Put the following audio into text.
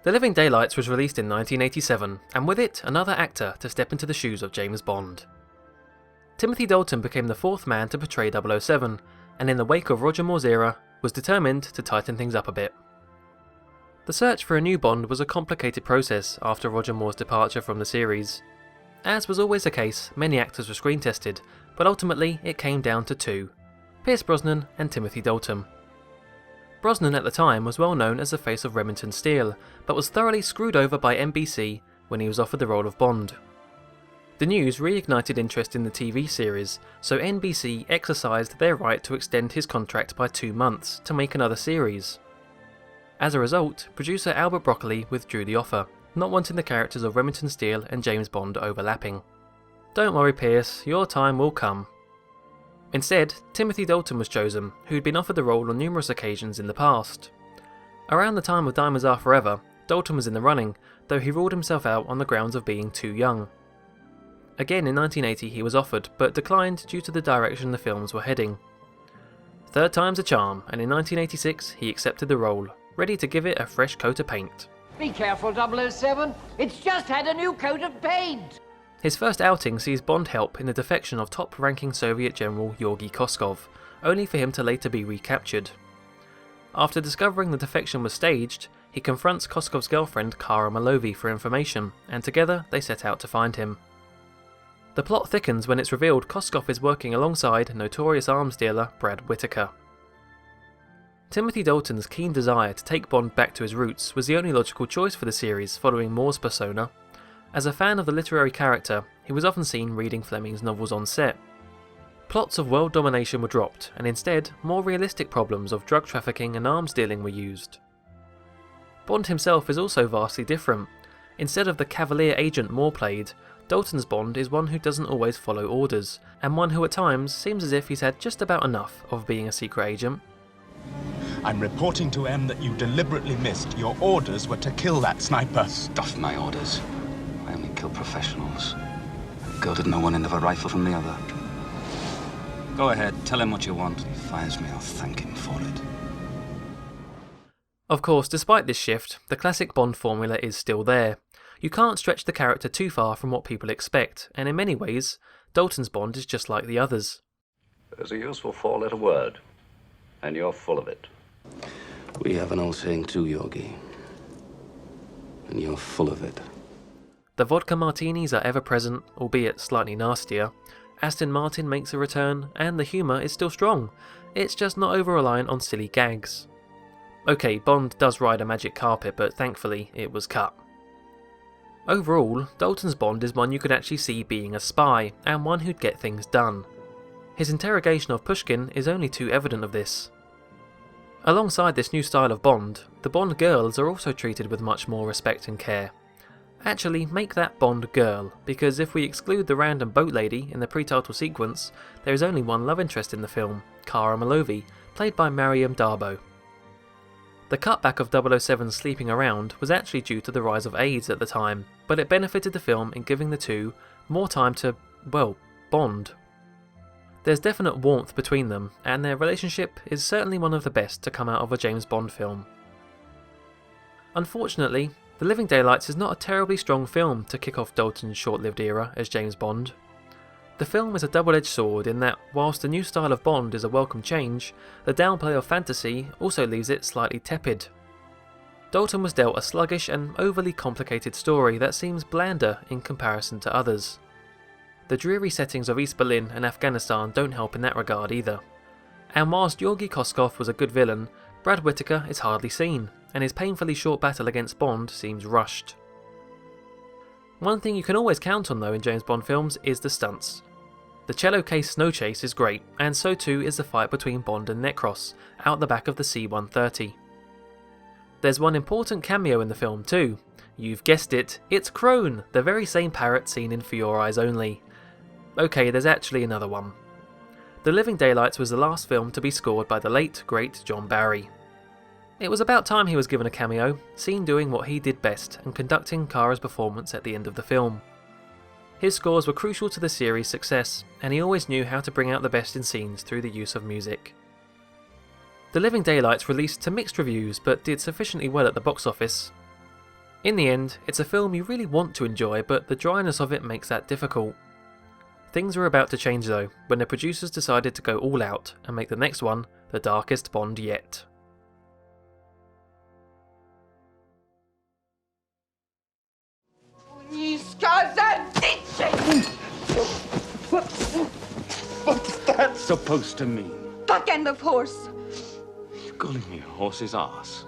The Living Daylights was released in 1987, and with it, another actor to step into the shoes of James Bond. Timothy Dalton became the fourth man to portray 007, and in the wake of Roger Moore's era, was determined to tighten things up a bit. The search for a new Bond was a complicated process after Roger Moore's departure from the series. As was always the case, many actors were screen tested, but ultimately it came down to two: Pierce Brosnan and Timothy Dalton. Brosnan at the time was well known as the face of Remington Steele, but was thoroughly screwed over by NBC when he was offered the role of Bond. The news reignited interest in the TV series, so NBC exercised their right to extend his contract by 2 months to make another series. As a result, producer Albert Broccoli withdrew the offer, not wanting the characters of Remington Steele and James Bond overlapping. Don't worry Pierce, your time will come. Instead, Timothy Dalton was chosen, who'd been offered the role on numerous occasions in the past. Around the time of Diamonds Are Forever, Dalton was in the running, though he ruled himself out on the grounds of being too young. Again in 1980 he was offered, but declined due to the direction the films were heading. Third time's a charm, and in 1986 he accepted the role, ready to give it a fresh coat of paint. Be careful, 007. It's just had a new coat of paint. His first outing sees Bond help in the defection of top-ranking Soviet General Georgy Koskov, only for him to later be recaptured. After discovering the defection was staged, he confronts Koskov's girlfriend Kara Malovi for information, and together they set out to find him. The plot thickens when it's revealed Koskov is working alongside notorious arms dealer Brad Whitaker. Timothy Dalton's keen desire to take Bond back to his roots was the only logical choice for the series following Moore's persona. As a fan of the literary character, he was often seen reading Fleming's novels on set. Plots of world domination were dropped, and instead, more realistic problems of drug trafficking and arms dealing were used. Bond himself is also vastly different. Instead of the cavalier agent Moore played, Dalton's Bond is one who doesn't always follow orders, and one who at times seems as if he's had just about enough of being a secret agent. I'm reporting to M that you deliberately missed. Your orders were to kill that sniper. Stuff my orders. I only kill professionals. I've goaded no one end of a rifle from the other. Go ahead, tell him what you want. If he fires me, I'll thank him for it. Of course, despite this shift, the classic Bond formula is still there. You can't stretch the character too far from what people expect, and in many ways, Dalton's Bond is just like the others. There's a useful four-letter word, and you're full of it. We have an old saying too, Yogi. And you're full of it. The vodka martinis are ever present, albeit slightly nastier. Aston Martin makes a return, and the humour is still strong. It's just not over-reliant on silly gags. Okay, Bond does ride a magic carpet, but thankfully it was cut. Overall, Dalton's Bond is one you could actually see being a spy, and one who'd get things done. His interrogation of Pushkin is only too evident of this. Alongside this new style of Bond, the Bond girls are also treated with much more respect and care. Actually, make that Bond girl, because if we exclude the random boat lady in the pre-title sequence, there is only one love interest in the film, Kara Malovi, played by Mariam Darbo. The cutback of 007 sleeping around was actually due to the rise of AIDS at the time, but it benefited the film in giving the two more time to, well, bond. There's definite warmth between them, and their relationship is certainly one of the best to come out of a James Bond film. Unfortunately, The Living Daylights is not a terribly strong film to kick off Dalton's short-lived era as James Bond. The film is a double-edged sword in that, whilst the new style of Bond is a welcome change, the downplay of fantasy also leaves it slightly tepid. Dalton was dealt a sluggish and overly complicated story that seems blander in comparison to others. The dreary settings of East Berlin and Afghanistan don't help in that regard either. And whilst Georgy Koskov was a good villain, Brad Whitaker is hardly seen, and his painfully short battle against Bond seems rushed. One thing you can always count on though in James Bond films is the stunts. The cello case snow chase is great, and so too is the fight between Bond and Necros, out the back of the C-130. There's one important cameo in the film too. You've guessed it, it's Crone, the very same parrot seen in For Your Eyes Only. Okay, there's actually another one. The Living Daylights was the last film to be scored by the late, great John Barry. It was about time he was given a cameo, seen doing what he did best and conducting Kara's performance at the end of the film. His scores were crucial to the series' success, and he always knew how to bring out the best in scenes through the use of music. The Living Daylights released to mixed reviews but did sufficiently well at the box office. In the end, it's a film you really want to enjoy, but the dryness of it makes that difficult. Things were about to change though, when the producers decided to go all out and make the next one the darkest Bond yet. What's that supposed to mean? Back end of horse. You're calling me a horse's arse?